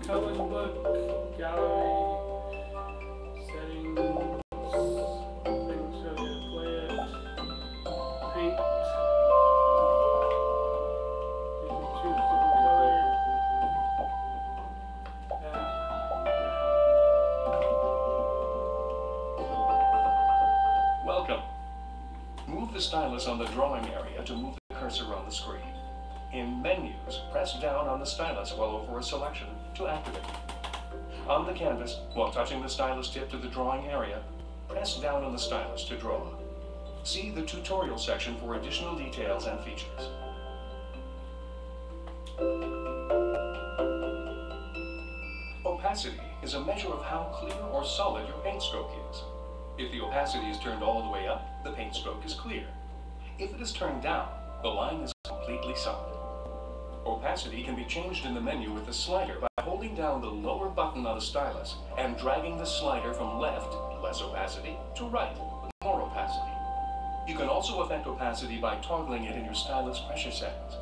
coloring book, gallery, settings, things show you to play it, paint, you can choose different color, Welcome. Move the stylus on the drawing area to move the cursor on the screen. In Menus, press down on the stylus while over a selection to activate. On the canvas, while touching the stylus tip to the drawing area, press down on the stylus to draw. See the tutorial section for additional details and features. Opacity is a measure of how clear or solid your paint stroke is. If the opacity is turned all the way up, the paint stroke is clear. If it is turned down, the line is completely solid. Opacity can be changed in the menu with the slider by holding down the lower button on the stylus and dragging the slider from left, less opacity, to right, more opacity. You can also affect opacity by toggling it in your stylus pressure settings.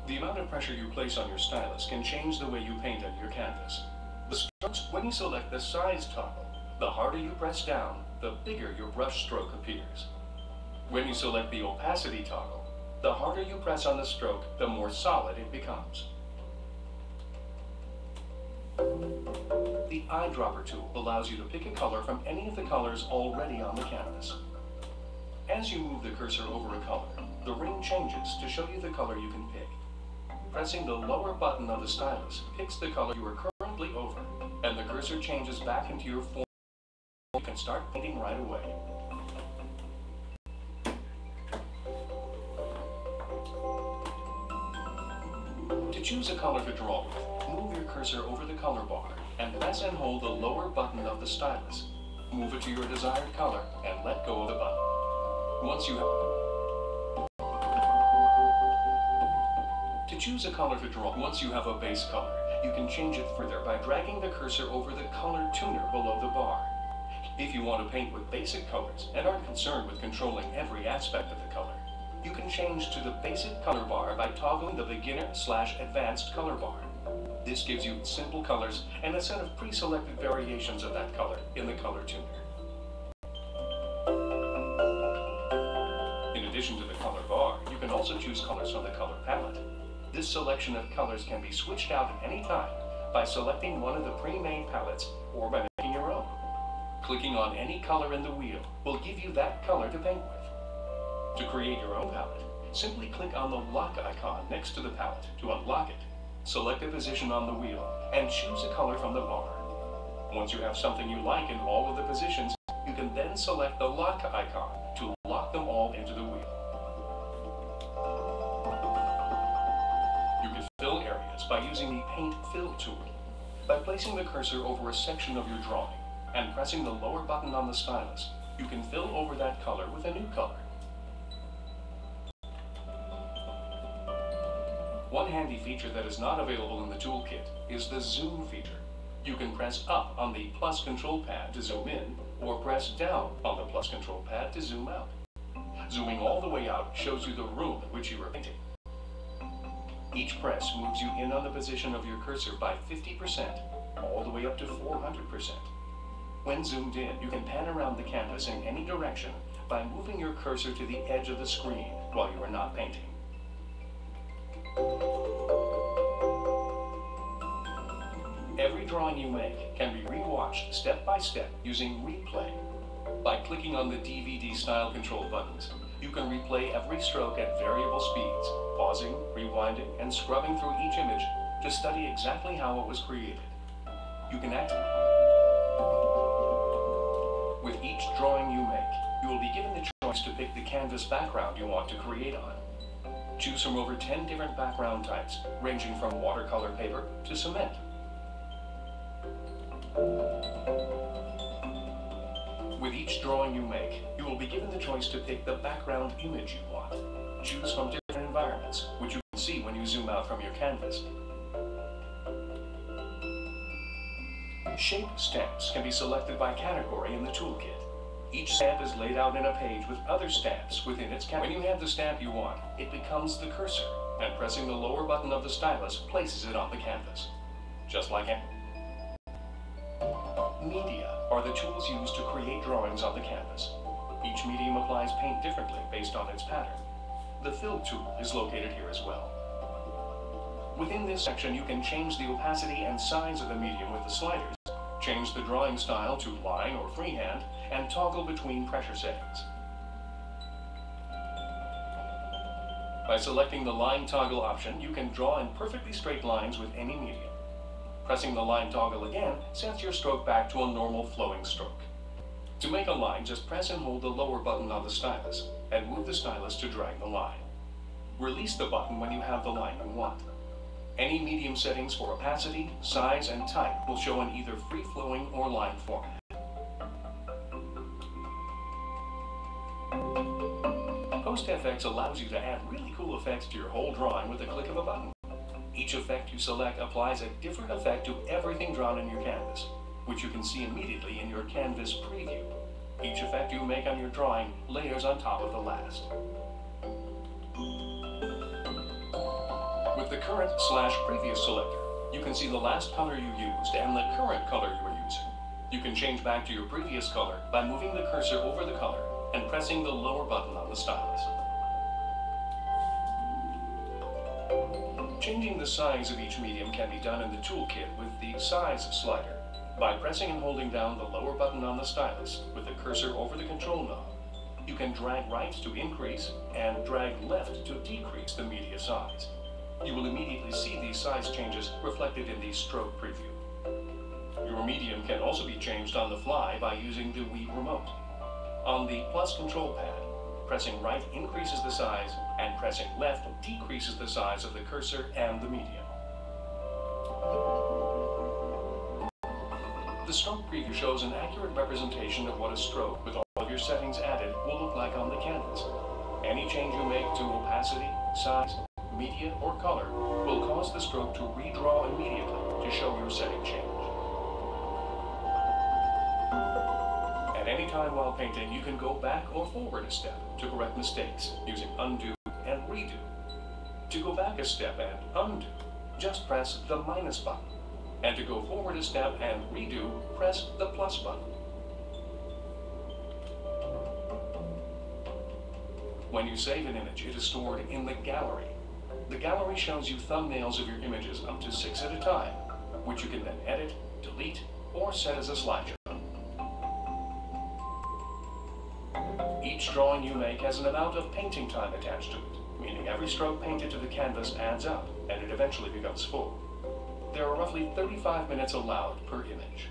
The amount of pressure you place on your stylus can change the way you paint on your canvas. The strokes, when you select the size toggle, the harder you press down, the bigger your brush stroke appears. When you select the opacity toggle, the harder you press on the stroke, the more solid it becomes. The eyedropper tool allows you to pick a color from any of the colors already on the canvas. As you move the cursor over a color, the ring changes to show you the color you can pick. Pressing the lower button on the stylus picks the color you are currently over, and the cursor changes back into your form. You can start painting right away. To choose a color to draw with, move your cursor over the color bar and press and hold the lower button of the stylus. Move it to your desired color and let go of the button. Once you have a base color, you can change it further by dragging the cursor over the color tuner below the bar. If you want to paint with basic colors and aren't concerned with controlling every aspect of the color, you can change to the basic color bar by toggling the beginner/advanced color bar. This gives you simple colors and a set of pre-selected variations of that color in the color tuner. In addition to the color bar, you can also choose colors from the color palette. This selection of colors can be switched out at any time by selecting one of the pre-made palettes or by making your own. Clicking on any color in the wheel will give you that color to paint with. To create your own palette, simply click on the lock icon next to the palette to unlock it. Select a position on the wheel and choose a color from the bar. Once you have something you like in all of the positions, you can then select the lock icon to lock them all into the wheel. You can fill areas by using the Paint Fill tool. By placing the cursor over a section of your drawing and pressing the lower button on the stylus, you can fill over that color with a new color. One handy feature that is not available in the toolkit is the zoom feature. You can press up on the plus control pad to zoom in, or press down on the plus control pad to zoom out. Zooming all the way out shows you the room in which you are painting. Each press moves you in on the position of your cursor by 50%, all the way up to 400%. When zoomed in, you can pan around the canvas in any direction by moving your cursor to the edge of the screen while you are not painting. Every drawing you make can be rewatched step by step using Replay. By clicking on the DVD style control buttons, you can replay every stroke at variable speeds, pausing, rewinding, and scrubbing through each image to study exactly how it was created. You can With each drawing you make, you will be given the choice to pick the canvas background you want to create on. Choose from over 10 different background types, ranging from watercolor paper to cement. With each drawing you make, you will be given the choice to pick the background image you want. Choose from different environments, which you can see when you zoom out from your canvas. Shape stamps can be selected by category in the toolkit. Each stamp is laid out in a page with other stamps within its canvas. When you have the stamp you want, it becomes the cursor, and pressing the lower button of the stylus places it on the canvas. Just like media are the tools used to create drawings on the canvas. Each medium applies paint differently based on its pattern. The fill tool is located here as well. Within this section, you can change the opacity and size of the medium with the sliders, change the drawing style to line or freehand, and toggle between pressure settings. By selecting the line toggle option, you can draw in perfectly straight lines with any medium. Pressing the line toggle again sets your stroke back to a normal flowing stroke. To make a line, just press and hold the lower button on the stylus, and move the stylus to drag the line. Release the button when you have the line you want. Any medium settings for opacity, size, and type will show in either free-flowing or line format. PostFX allows you to add really cool effects to your whole drawing with a click of a button. Each effect you select applies a different effect to everything drawn in your canvas, which you can see immediately in your canvas preview. Each effect you make on your drawing layers on top of the last. With the current/previous selector, you can see the last color you used and the current color you are using. You can change back to your previous color by moving the cursor over the color and pressing the lower button on the stylus. Changing the size of each medium can be done in the toolkit with the size slider. By pressing and holding down the lower button on the stylus with the cursor over the control knob, you can drag right to increase and drag left to decrease the media size. You will immediately see these size changes reflected in the stroke preview. Your medium can also be changed on the fly by using the Wii Remote. On the plus control pad, pressing right increases the size and pressing left decreases the size of the cursor and the medium. The stroke preview shows an accurate representation of what a stroke with all of your settings added will look like on the canvas. Any change you make to opacity, size, media, or color will cause the stroke to redraw immediately to show your setting change. At any time while painting, you can go back or forward a step to correct mistakes using undo and redo. To go back a step and undo, just press the minus button. And to go forward a step and redo, press the plus button. When you save an image, it is stored in the gallery. The gallery shows you thumbnails of your images up to 6 at a time, which you can then edit, delete, or set as a slideshow. Each drawing you make has an amount of painting time attached to it, meaning every stroke painted to the canvas adds up, and it eventually becomes full. There are roughly 35 minutes allowed per image.